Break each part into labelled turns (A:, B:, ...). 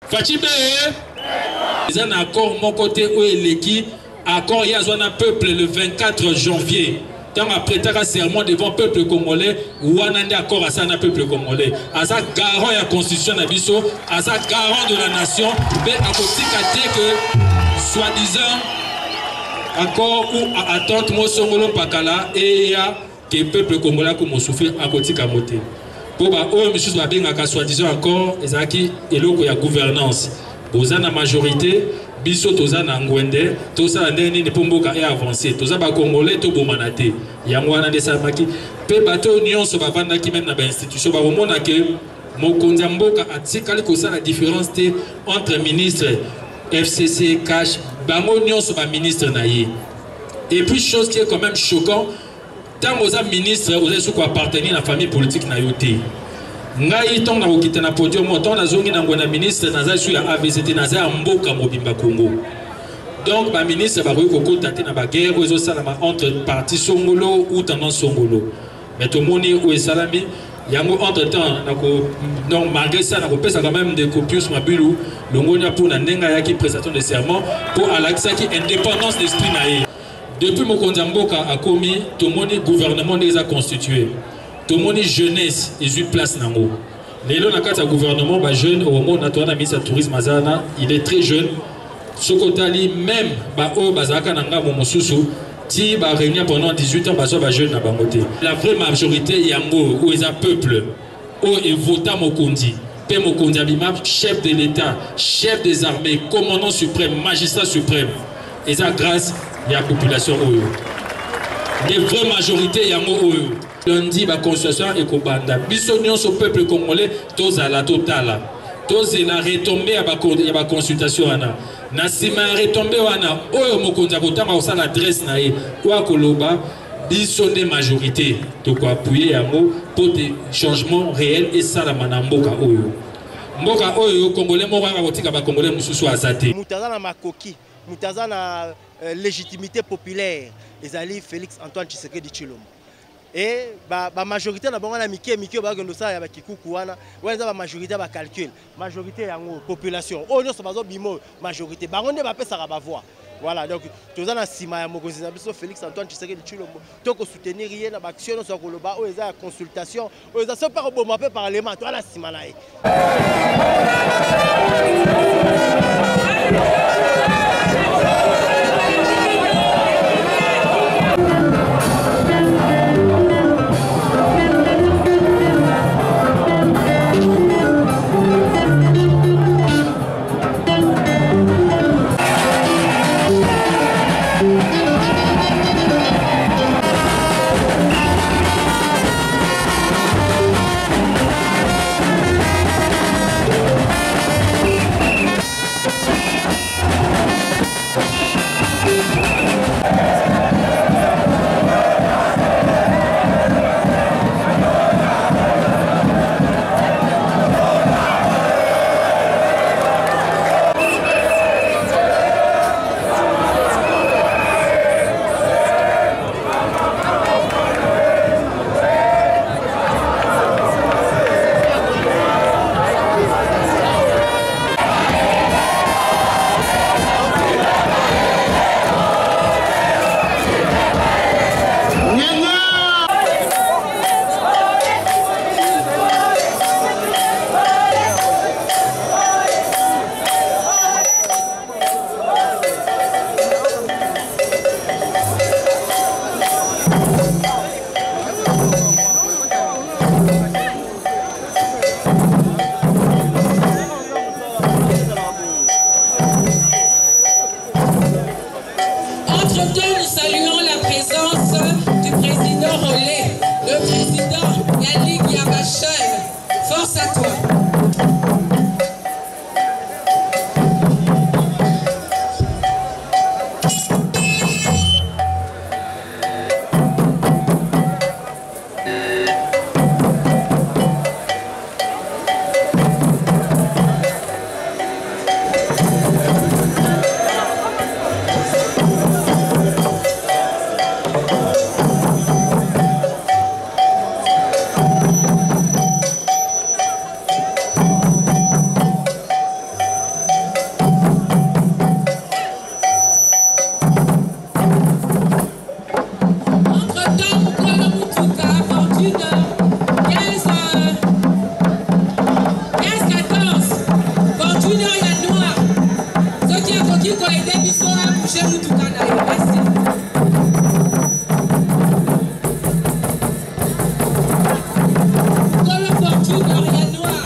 A: Fachibe, ils ont un accord mon côté où il est qui accord il y a un peuple le 24 janvier. Tant après un serment devant le peuple congolais, ou un accord à ça un peuple congolais. À ça garant la constitution d'Abisso, à ça garant de la nation, mais à côté que soi-disant accord ou attente moi songolo pakala et ya que le peuple congolais comme souffrir à côté kamoté. Pour bah eux monsieur va bien à soi-disant encore ezaki eloko ya gouvernance. Boza na majorité biso toza na ngwende toza ndeni ne pomboka et avancer toza ba congolais to bomanate yango wana ndesa maki pe bato nyonso bavanda ki même na ba institution ba romona que mokonzi mboka atikali ko ça la différence entre ministre FCC cash bango nyonso ba ministre na ye. Et puis chose qui est quand même choquant, tant aux ministres vous êtes quoi appartenir à la famille politique na yoté. Ngai ton na okita na podium ton na zongi na ngona ministre na za sur ya AVCT na za mboka mobimba Congo. Donc ba ministre ba ko kota na ba guerre ozo salama entre parti songolo ou tendance songolo. Mais tout moni ou salami yango entre temps na ko donc malgré ça na ko pesa quand même des copies mabilu longonia pour na ndenga yaki prestation de serment pour alaxa qui indépendance d'esprit na ye. Depuis mon Mboka a commis, tout le monde gouvernement les a constitué. Tout le monde jeunesse, ils ont place nango. Les gens qui ont gouvernement, bah jeune, au moment où on a mis sa tourisme Mazana, il est très jeune. Sokotali même, bah oh, bah zaka nanga momosusu, ti bah réunir pendant 18 ans, bah so bah jeune na bangote. La vraie majorité yango, où ils a peuple, où ils votent Mokondi. Pé Mokondi Abima, chef de l'État, chef des armées, commandant suprême, magistrat suprême. Et ça grâce à la population oyo. Les vraies majorités yango oyo. Lundi ba constitution et kobanda. Biso nyonso peuple congolais tozala totala. Tozela retomber à ba consultation wana. Na sima retomber wana oyo mokonza kotanga osala adresse na ye. Kwa koloba biso de majorité to ko appuyer yango pour des changements réels et ça la manamboka oyo. Mboka oyo congolais mo ka kotika ba congolais mususu azate.
B: Mutazana makoki. Mutazana légitimité populaire les alliés Félix Antoine Tshisekedi Tshilombo et ba majorité na bango na mike ba kendo sa ya ba kikuku wana wana ba majorité ba calcul majorité yango population oyo so bazo bimo majorité bango ne ba pesa ba voix voilà donc tozana sima ya mokonzi na biso Félix Antoine Tshisekedi Tshilombo to ko soutenir ye na ba action so ko loba oyo za consultation oyo za so par boma pe parlement to ala sima na ye.
C: junior ya noir. Soki akoki koaide biso abouche mutuka na yo. Merci. Kolo for junior ya noir.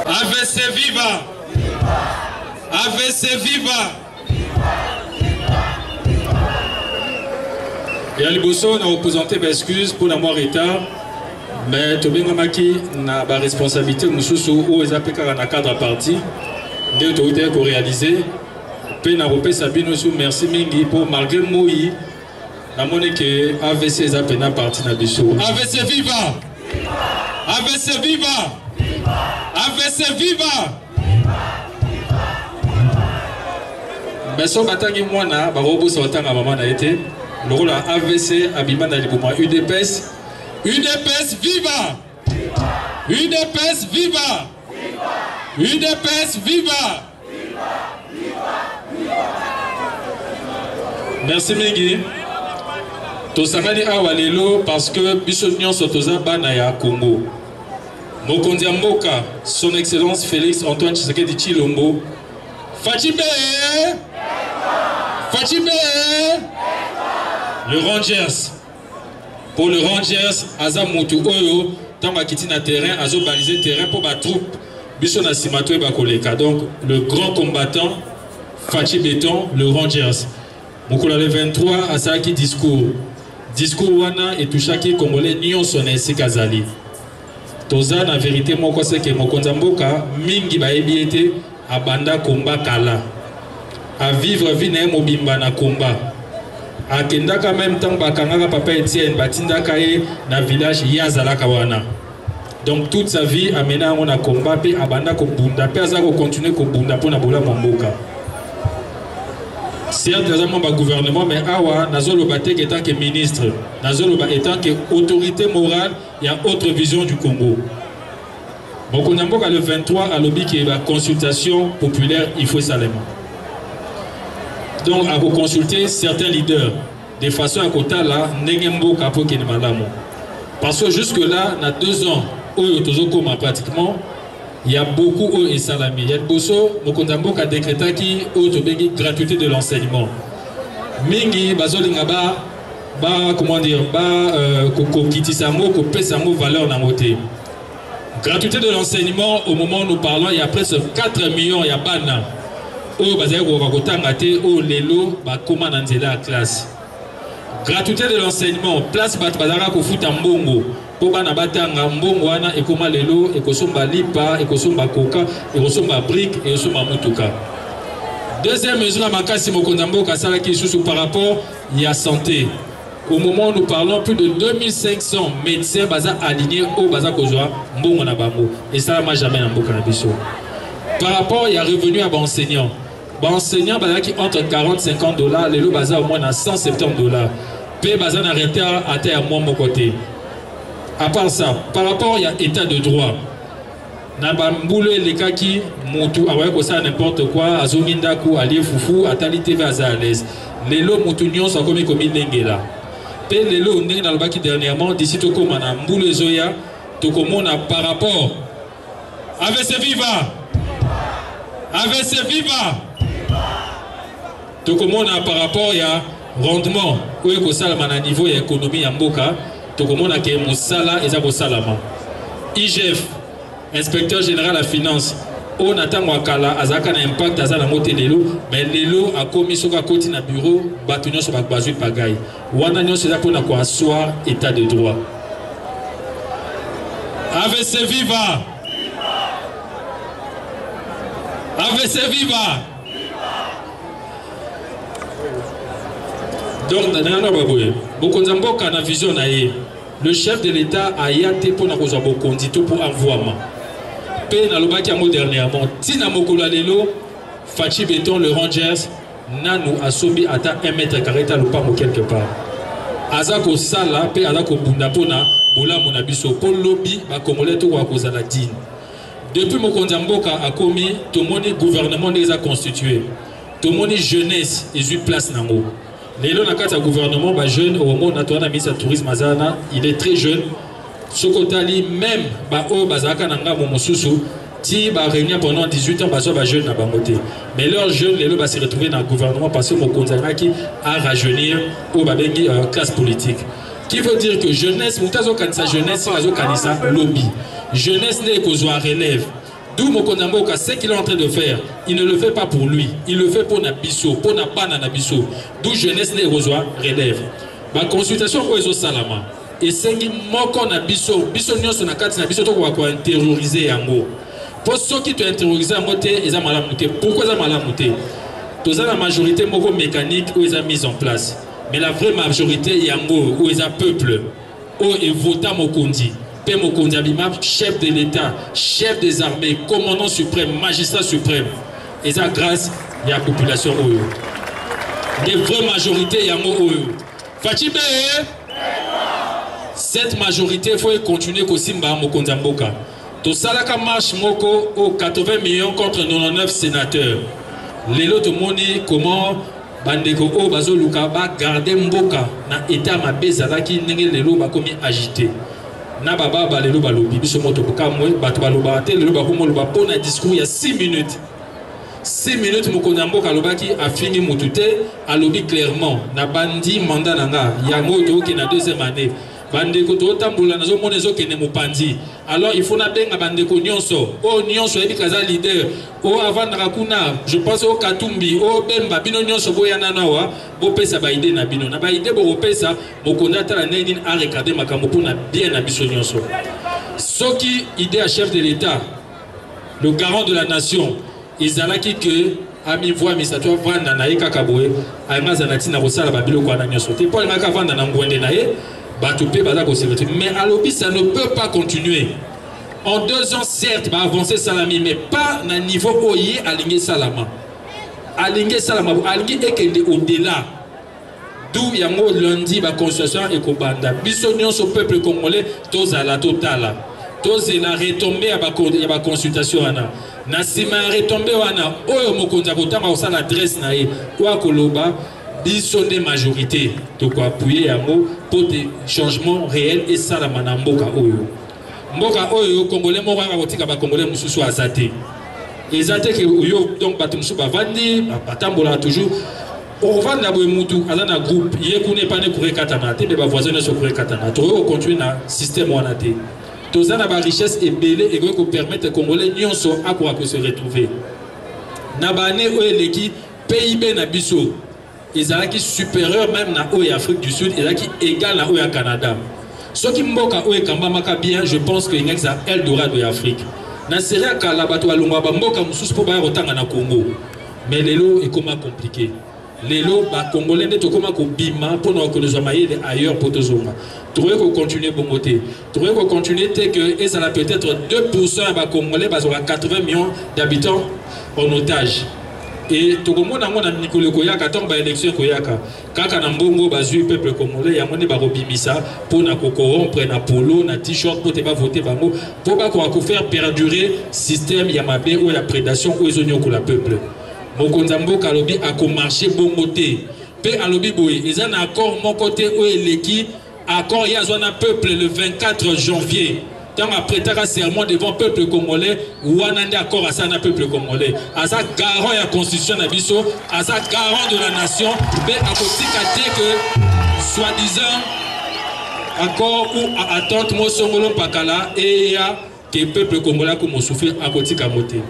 A: AVC viva! AVC viva! Et à Liboso, on a représenté mes excuses pour la mort retard, mais tout bien maki na ba responsabilité mususu ou les APK na cadre parti de autorité qu'on réalisé. Pe na repé Sabino sous merci mingi pour malgré moi na monnaie que AVC est appena parti na biso. AVC viva! AVC viva! AVC viva! Mais son batangi mwana ba robo sortanga maman na été. Le rôle à AVC abima na liboma UDPS. UDPS viva! UDPS viva! UDPS viva! Merci Mingi. Tosangani awa lelo parce que biso nyonso toza bana ya Congo. Mokonzi ya mboka, son excellence Félix Antoine Tshisekedi Tshilombo. Fachibe! Fachibe! Le Rangers. Pour le Rangers, Aza Moutou Oyo, tant qu'il na terrain, Azo balisé terrain pour ma troupe. Biso na simato ba koleka. Donc le grand combattant Fachi Béton, le Rangers. Moukoula le 23 Asaki discours. Discours wana et tout chaque Congolais nyon sonné si kazali. Toza na vérité moko c'est que mokonza mboka mingi ba ebiete abanda combat kala. À vivre vie na mobimba na combat. Akendaka même temps bakangaka papa Etienne batindaka ye na village yazalaka wana. Donc toute sa vie amena on a combat pe abanda ko bunda pe aza ko continuer ko bunda pona bola mboka. certes nous avons un gouvernement mais awa nazolo batek étant que ministre nazolo étant que autorité morale il y a autre vision du Congo. Donc on a le 23 à lobby qui est la consultation populaire il faut salement. Donc à vous consulter certains leaders de façon à côté là n'engembo kapo kenemalamu. Parce que jusque là na 2 ans au pratiquement il y a beaucoup de salami. Il y a beaucoup de décrété qui ont gratuité de l'enseignement. Mingi bazolinga comment dire kitisamo ko pesamo valeur na moté. Gratuité de l'enseignement au moment où nous parlons il y a presque 4 millions il y a bana. O bazay ko bakotanga te o lelo ba koma na nzela classe. Gratuité de l'enseignement place bat bazara ko futa mbongo. Pour bana batanga mbongo wana ekoma lelo ekosomba lipa ekosomba koka ekosomba brique et ekosomba mutuka. Deuxième mesure à makasi mokondambo kasala ki sous par rapport il y a santé. Au moment où nous parlons plus de 2500 médecins baza alignés au baza kozwa mbongo na bango et ça m'a jamais na mboka na biso. Par rapport il y a revenu à enseignant. Enseignant baza qui entre 40-50 $, lelo baza au moins à 170 $. Pe baza na retard à terre à mon côté. À part ça, par rapport il y a état de droit. Nabamboule les cas qui montent à ça n'importe quoi, à Zomindaku, à Liefoufou, à Tali TV à l'aise. Les lots moutunions sont comme l'engela. Pe les lots n'est dans le baki dernièrement, d'ici tout comme on a mboule zoya, tout comme on a par rapport. Avec ce viva! Avec ce viva! Tout comme on a par rapport il y a rendement, où est-ce que ça à niveau de l'économie en Boka? Tokomona ke musala ezako salama. IGF, inspecteur général à finance, on attend wakala azaka na impact azala moté lelo, mais lelo a commis soka koti na bureau batunyo so bakbazu pagay. Wana nyo seza pona ko asseoir état de droit. AVC viva. AVC viva. Donc dans la baboye, bokonzamboka na vision na ye. Le chef de l'État a yate pour n'avoir pas condito pour envoiement. Pe na lobaki amo dernièrement. Tina mokolo lelo, Fachi Béton le Rangers, nanu asombi ata 1 mètre carré ta lopamo quelque part. Azako sala pe azako bunda pona bola mona biso pour lobby ba congolais to wa kozala dine. Depuis mokonzamboka a commis tout moni gouvernement déjà constitué. Tout moni jeunesse et eu place nango. Lélo na kata gouvernement ba jeune au moment na ministre du tourisme azana il est très jeune sokotali même ba o bazaka nanga momosusu ti ba réunir pendant 18 ans ba so ba jeune na bangote mais leur jeune lélo ba se retrouver dans le gouvernement parce que mokonzanga qui a rajeunir au ba bengi classe politique qui veut dire que jeunesse mutazo kanisa jeunesse azo kanisa lobby jeunesse ne kozwa relève. D'où Mokondamboka, ce qu'il est en train de faire, il ne le fait pas pour lui, il le fait pour Nabiso, pour Napana Nabiso. D'où jeunesse les reçoit relève. Ma consultation pour les Salama. Et c'est qui moko Nabiso, Biso Nyon Nakati Nabiso, tu vas terroriser en gros. Pour ceux qui te terrorisent en moté, ils ont mal à monter. Pourquoi ils ont mal à monter? Tous la majorité moko mécanique où ils ont mis en place. Mais la vraie majorité, il y a un mot où ils ont peuple, où ils votent Mokondi. Chef de l'État, chef des armées, commandant suprême, magistrat suprême. Et ça grâce à la population. Les vraies majorités, il y a un mot. Fatibé, cette majorité, il faut continuer aussi à Mokondamboka. Tout ça, la marche Moko aux 80 millions contre 99 sénateurs. Les autres moni comment Bandeko O Bazo Lukaba garder Mboka na état ma bezalaki n'engel les lots comme agité. Na baba balelo balobi biso moto bokamwe bato baloba te lelo bakomo loba pona discours il y a 6 minutes 6 minutes Mokondamboka lobaki a fini motute alobi clairement na bandi mandat nanga ya moto qui na 2e année bandeko to tambola nazo monezo kene mopandi alors il faut na benga bandeko nyonso o nyonso ebi kaza leader o avant na kuna je pense au Katumbi o Bemba bino nyonso boyana nawa bo pesa ba idée na bino na ba idée bo pesa mokonda tala neni a regarder makambo pona bien na biso nyonso soki idée à chef de l'État le garant de la nation ezalaki que ami voix misato vanda na eka kaboe ayanga zanati na kosala babilo kwa na nyonso te pour ngaka vanda na ngwende na ye. Mais à l'OBI, ça ne peut pas continuer. En 2 ans, certes, va avancer Salami, mais pas à niveau OIE aligné Salama. alingi salama alingi ekende au-delà d'où yango lundi ba constitution et kobanda biso nyonso peuple congolais tozala totala tozela retomber ya ba consultation wana na sima retomber wana oyo mokonza kotanga osala adresse na ye kwa koloba biso de majorité to ko appuyer yango pour des changements réels et salama na mboka oyo congolais mo ba kotika ba congolais mususu azate ezate ke yo donc bato mususu bavandi batambola toujours on va na mutu azana groupe yekune pane kure katana te be ba voisin ne so kure katana to on continue na système wana te tozana ba richesse ebele et ko permettre congolais nyonso akwa ko se retrouver na bane o eleki PIB na biso ezalaki supérieur même na o Afrique du Sud ezalaki égal na o ya Canada soki mboka o ekambamaka bien je pense que ingexa Eldorado ya Afrique na seria kala bato balongwa ba mboka mususu po ba rotanga na Congo mais lelo ekoma compliqué lelo ba congolais nde tokoma ko bima pour na reconnaître mayele ailleurs pour tozonga trouver ko continuer bongoté trouver ko continuer te que ezala peut-être 2% ba congolais bazoka 80 millions d'habitants en otage et tokomona ngona mikolo koyaka tant ba élection koyaka kaka na mbongo bazui peuple congolais ya mone ba robimisa pour na ko corrompre na polo na t-shirt pour te ba voter bango pour ba ko faire perdurer système ya mabe ou ya prédation ou ezonyo ko la peuple mokonza mboka lobi a ko marcher bongo te pe alobi boye ezana accord mon côté ou eleki accord ya zona peuple le 24 janvier tant après ta serment devant peuple congolais ou anande accord à ça na peuple congolais à ça garant la constitution na biso à ça garant de la nation mais à kotika te que soi-disant accord ou attente mo songolo pakala et ya que peuple congolais comme souffrir à kotika moté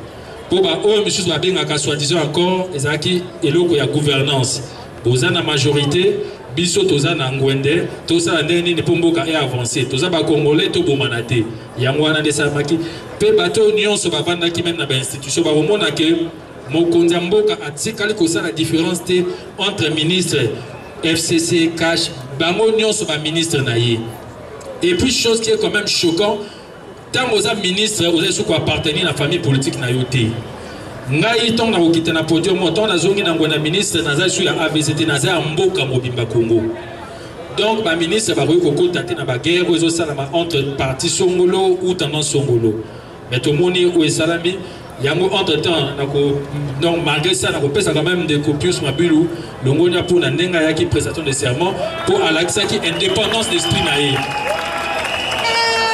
A: pour ba o monsieur ba benga ka soi-disant accord ezaki eloko ya gouvernance bozana majorité biso toza na ngwende toza ndeni ne pomboka et avancer toza ba congolais to bomanate yango wana de samaki pe bato nyonso bavanda ki même na ba institution ba romona ke mokonzi mboka atikali ko sa la différence entre ministre FCC cash bango nyonso ba ministre na ye et puis chose qui est quand même choquant tant aux ministres aux sous quoi appartenir à la famille politique na yote ngai ton na okita na podium ton na zongi na ngwana ministre na za sur ya AVCT na za mboka mobimba Congo donc ba ministre ba ko kota na ba guerre ozo salama entre parti songolo ou tendance songolo mais tout moni ou salami yango entre temps na ko donc malgré ça na ko pesa quand même des copies mabulu longonya pour na ndenga yaki prestation de serment pour alaxa qui indépendance d'esprit na ye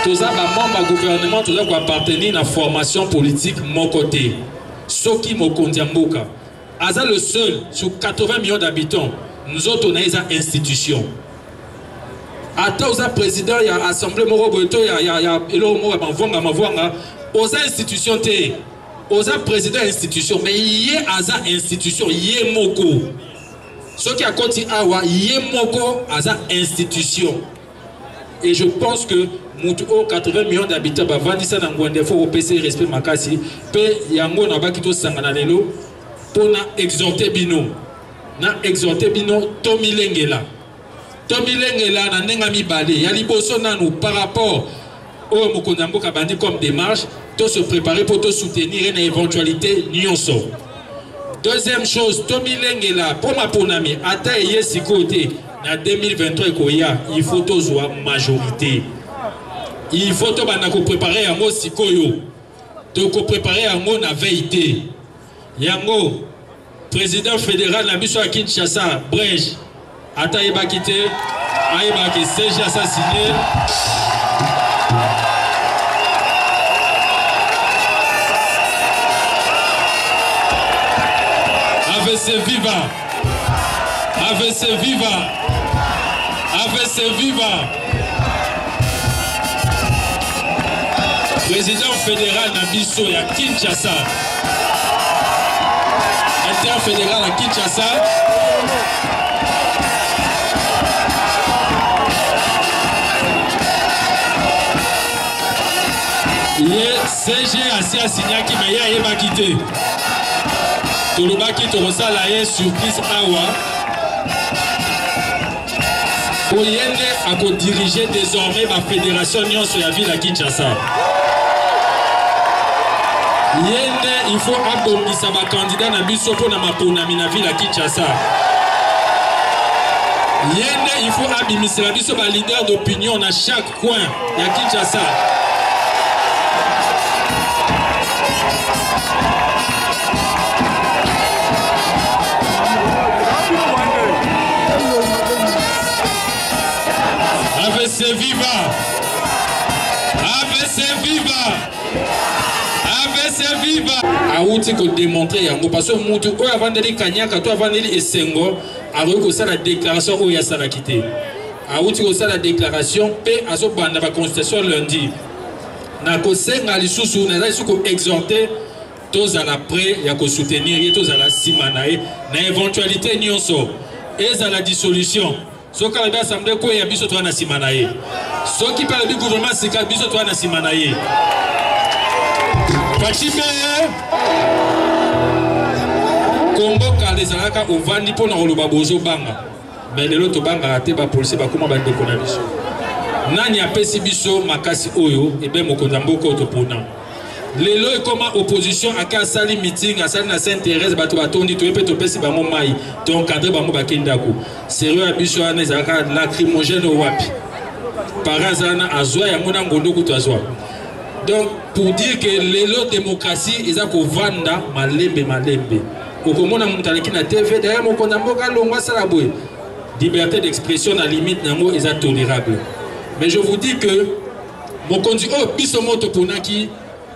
A: toza ba membre gouvernement toza ko appartenir na formation politique mon côté soki mokonzi mboka aza le seul sur 80 millions d'habitants nous autres on a une institution ata oza président ya assemblée moko boto ya elo moko mavonga oza institution te oza président institution mais yé aza institution yé moko soki akoti awa yé moko aza institution et je pense que mutu o 80 millions d'habitants bavandisa na ngwende faut opesa respect makasi pe yango na baki to sangana lelo pona exhorter bino tomilengela na nenga mibale ya liboso nanu par rapport au mokonza mboka bandi comme démarche to se préparer pour te soutenir une éventualité nyonso. Deuxième chose tomilengela pour ma ponami ata yesi côté na 2023 koya il faut tozwa majorité. Il faut to préparer yango sikoyo. To préparer yango na veille. Yango président fédéral na biso à Kinshasa, Brèche. Ata yeba kité, ayeba ki siège assassiné. AVC viva. AVC viva. AVC viva. Président fédéral Nabiso à Kinshasa. Interfédéral à Kinshasa. Il est CG assez assigné qui m'a quitté. Tolobaki Torosa la surprise Awa. Oyende a diriger désormais ma fédération Nyon sur la ville à Kinshasa. Yende, il faut abomisa ba candidat na biso pour na maponami na ville à Kinshasa. Yende, il faut abimisa la biso ba leader d'opinion na chaque coin ya Kinshasa. AVC viva! AVC viva! AVC viva! Aouti ko démontrer yango parce que mutu oyo avandeli kanyaka to avandeli esengo aroki kosala la déclaration oyo asala kité. Aouti kosala la déclaration pe azobanda ba constitution lundi. Na kosenga lisusu na lisusu ko exhorter tozala prêt ya ko soutenir ye tozala simanae na éventualité nyonso ezala dissolution. So ka la assemblée ko ya biso to na simanae. So ki parle du gouvernement sika biso to na simanae. Fachime Congo kalezalaka ovandi po na koloba bozo banga. Mais lelo to banga raté ba police ba koma ba dekona biso. Nani apesi biso makasi oyo ebe mokonza mboko to pona. Lelo e koma opposition aka sali meeting asali na Saint-Thérèse bato batondi to epe to pesi ba mai to encadrer ba mo bakendako. Sérieux biso ana ezaka lacrymogène wapi. Parazana azwa ya mona ngondo kutu azwa. Donc pour dire que l'élo démocratie ils a vanda malembe okomona mutaleki na TV d'ailleurs mokonda mboka longwa salabwe liberté d'expression à limite nango ils a tolérable. Mais je vous dis que mokondi oh biso moto ponaki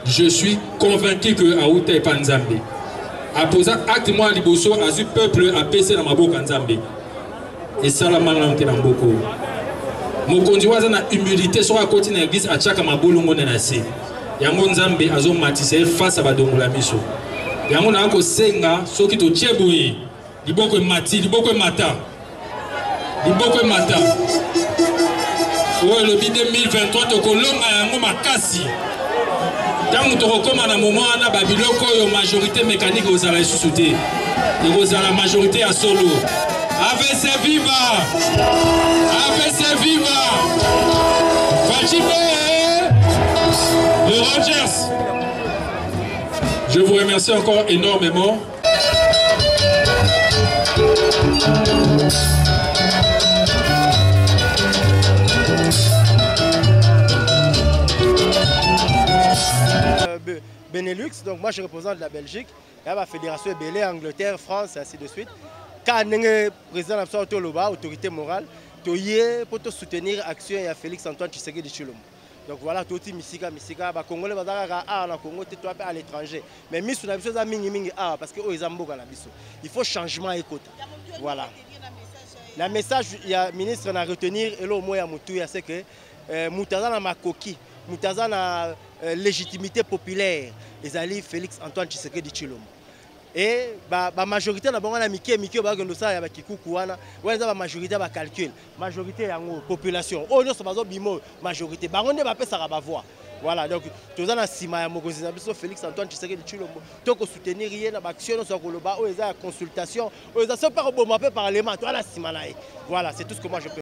A: je suis convaincu que Aouta et Panzambe a posé acte moi liboso azu peuple a pc na maboka nzambe et salamana na mboko. Mokonzi waza na humilité sur la côté de l'église à chaque mabolongo na nasi. Yango nzambe azo matise face à badongola miso. Yango na ko senga soki to cheboyi. Liboko mati, liboko mata. Liboko mata. Ouais le 2023 to kolonga yango makasi. Tango to kokoma na moment na babiloko yo majorité mécanique aux ala sous-souté. Et aux ala majorité à solo. AVC viva! AVC viva! Fachime! Le Rogers! Je vous remercie encore énormément.
B: Benelux, donc moi je représente la Belgique, il y a la fédération Belé, Angleterre, France, et ainsi de suite. Quand le président de l'autorité morale, pour soutenir l'action de Félix Antoine Tshisekedi Tshilombo. Donc voilà, tout le monde Misika, les Congolais sont à Congo, à l'étranger. Mais nous sommes parce que il faut changement et côté. Voilà. Le message, il y a le ministre à retenir, et le mot c'est que Moutaza Makoki, Moutaza na légitimité populaire, les alliés Félix Antoine Tshisekedi Tshilombo. Et la majorité na bango na mike ba gondo sa ya bakikuku wana weza ba majorité ba calcul majorité yango population o nyo so bazo bimo majorité bango nde ba pesa ba voix. Voilà, donc toza na sima ya mokonzi na biso Félix Antoine Tshisekedi Tshilombo to ko soutenir ye na ba action so ko loba o eza consultation o eza so par bon parlement to ala sima na ye. Voilà, c'est tout ce que moi je peux